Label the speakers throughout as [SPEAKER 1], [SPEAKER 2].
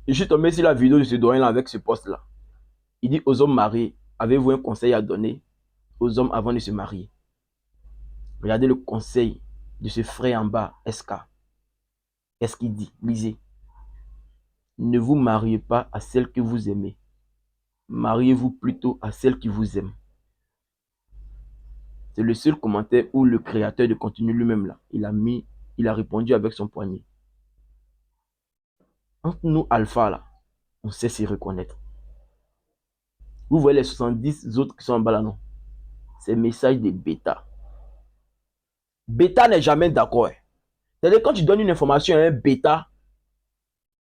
[SPEAKER 1] Je suis tombé sur la vidéo de ce doyen-là avec ce poste-là. Il dit aux hommes mariés, avez-vous un conseil à donner aux hommes avant de se marier? Regardez le conseil de ce frère en bas, SK. Qu'est-ce qu'il dit? Lisez. Ne vous mariez pas à celle que vous aimez. Mariez-vous plutôt à celle qui vous aime. C'est le seul commentaire où le créateur de contenu lui-même là, il a répondu avec son poignet. Entre nous alpha là, on sait s'y reconnaître. Vous voyez les 70 autres qui sont en bas là, non? C'est message de bêta. Bêta n'est jamais d'accord. C'est-à-dire quand tu donnes une information à un bêta,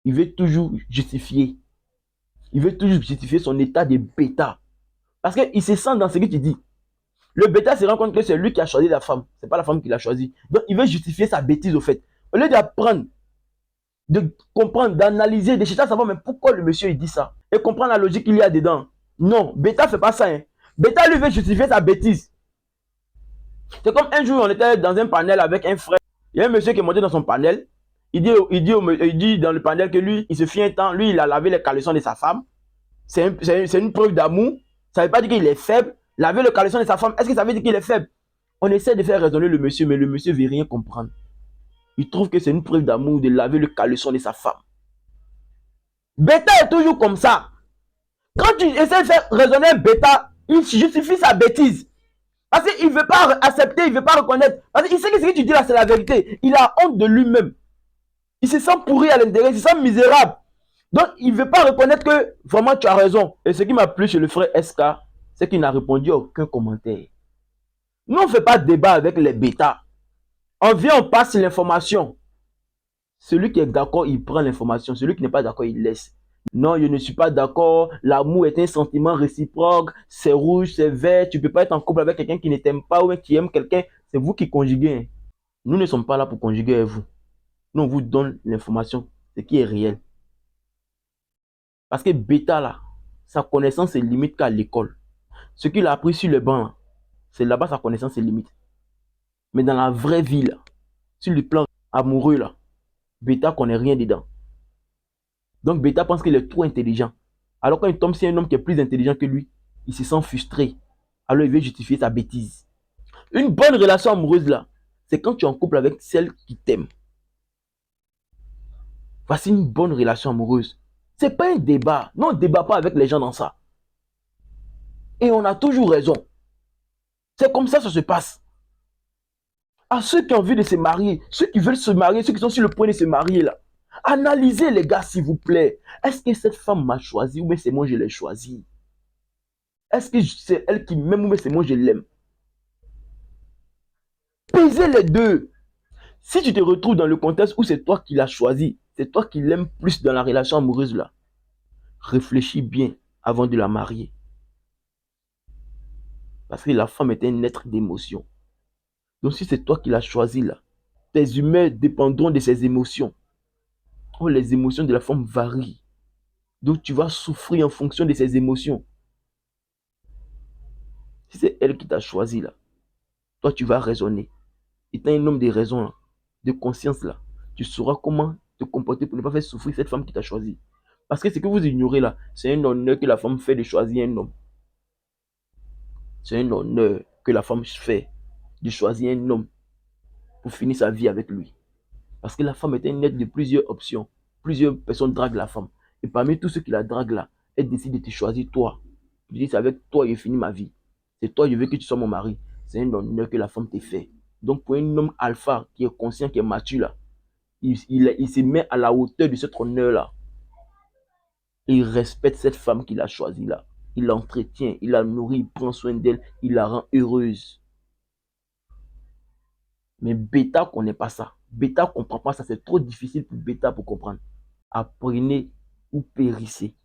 [SPEAKER 1] il veut toujours justifier. Il veut toujours justifier son état de bêta. Parce qu'il se sent dans ce que tu dis. Le bêta se rend compte que c'est lui qui a choisi la femme. C'est pas la femme qui l'a choisi. Donc il veut justifier sa bêtise au fait. Au lieu d'apprendre, de comprendre, d'analyser, de chercher à savoir mais pourquoi le monsieur il dit ça. Et comprendre la logique qu'il y a dedans. Non, bêta fait pas ça. Hein. Bêta lui veut justifier sa bêtise. C'est comme un jour on était dans un panel avec un frère. Il y a un monsieur qui est monté dans son panel. Il dit dans le panel que lui, il se fit un temps, lui, il a lavé les caleçons de sa femme. C'est une preuve d'amour. Ça ne veut pas dire qu'il est faible. Laver le caleçon de sa femme, est-ce que ça veut dire qu'il est faible? On essaie de faire raisonner le monsieur, mais le monsieur ne veut rien comprendre. Il trouve que c'est une preuve d'amour de laver le caleçon de sa femme. Bêta est toujours comme ça. Quand tu essaies de faire raisonner un bêta, il justifie sa bêtise. Parce qu'il ne veut pas accepter, il ne veut pas reconnaître. Parce qu'il sait que ce que tu dis là, c'est la vérité. Il a honte de lui-même. Il se sent pourri à l'intérieur, il se sent misérable. Donc, il ne veut pas reconnaître que vraiment tu as raison. Et ce qui m'a plu chez le frère SK, c'est qu'il n'a répondu à aucun commentaire. Nous, on ne fait pas de débat avec les bêtas. On vient, on passe l'information. Celui qui est d'accord, il prend l'information. Celui qui n'est pas d'accord, il laisse. Non, je ne suis pas d'accord. L'amour est un sentiment réciproque. C'est rouge, c'est vert. Tu ne peux pas être en couple avec quelqu'un qui ne t'aime pas ou qui aime quelqu'un. C'est vous qui conjuguez. Nous ne sommes pas là pour conjuguer avec vous. Nous, on vous donne l'information, ce qui est réel. Parce que bêta, là, sa connaissance est limite qu'à l'école. Ce qu'il a appris sur le banc, c'est là-bas sa connaissance est limite. Mais dans la vraie vie, là, sur le plan amoureux, là, bêta connaît rien dedans. Donc bêta pense qu'il est trop intelligent. Alors quand il tombe sur un homme qui est plus intelligent que lui, il se sent frustré. Alors il veut justifier sa bêtise. Une bonne relation amoureuse, là, c'est quand tu es en couple avec celle qui t'aime. Voici une bonne relation amoureuse. C'est pas un débat. Non, on ne débat pas avec les gens dans ça. Et on a toujours raison. C'est comme ça que ça se passe. À ceux qui ont envie de se marier, ceux qui veulent se marier, ceux qui sont sur le point de se marier là, analysez les gars s'il vous plaît. Est-ce que cette femme m'a choisi ou bien c'est moi je l'ai choisi? Est-ce que c'est elle qui m'aime ou bien c'est moi je l'aime? Pesez les deux. Si tu te retrouves dans le contexte où c'est toi qui l'as choisi, c'est toi qui l'aimes plus dans la relation amoureuse là, réfléchis bien avant de la marier. Parce que la femme est un être d'émotion. Donc si c'est toi qui l'as choisi là, tes humeurs dépendront de ses émotions. Oh, les émotions de la femme varient. Donc tu vas souffrir en fonction de ses émotions. Si c'est elle qui t'a choisi là, toi tu vas raisonner. Étant un homme de raison, là, de conscience là, tu sauras comment te comporter pour ne pas faire souffrir cette femme qui t'a choisi. Parce que ce que vous ignorez là, c'est un honneur que la femme fait de choisir un homme. C'est un honneur que la femme fait de choisir un homme pour finir sa vie avec lui. Parce que la femme est un être de plusieurs options. Plusieurs personnes draguent la femme. Et parmi tous ceux qui la draguent là, elle décide de te choisir toi. Tu dis, c'est avec toi que je finis ma vie. C'est toi, je veux que tu sois mon mari. C'est un honneur que la femme te fait. Donc pour un homme alpha qui est conscient, qui est mature là, il se met à la hauteur de cet honneur là. Il respecte cette femme qu'il a choisie là. Il l'entretient, il la nourrit, il prend soin d'elle, il la rend heureuse. Mais Bêta ne connaît pas ça. Bêta ne comprend pas ça. C'est trop difficile pour Bêta pour comprendre. Apprenez ou périssez.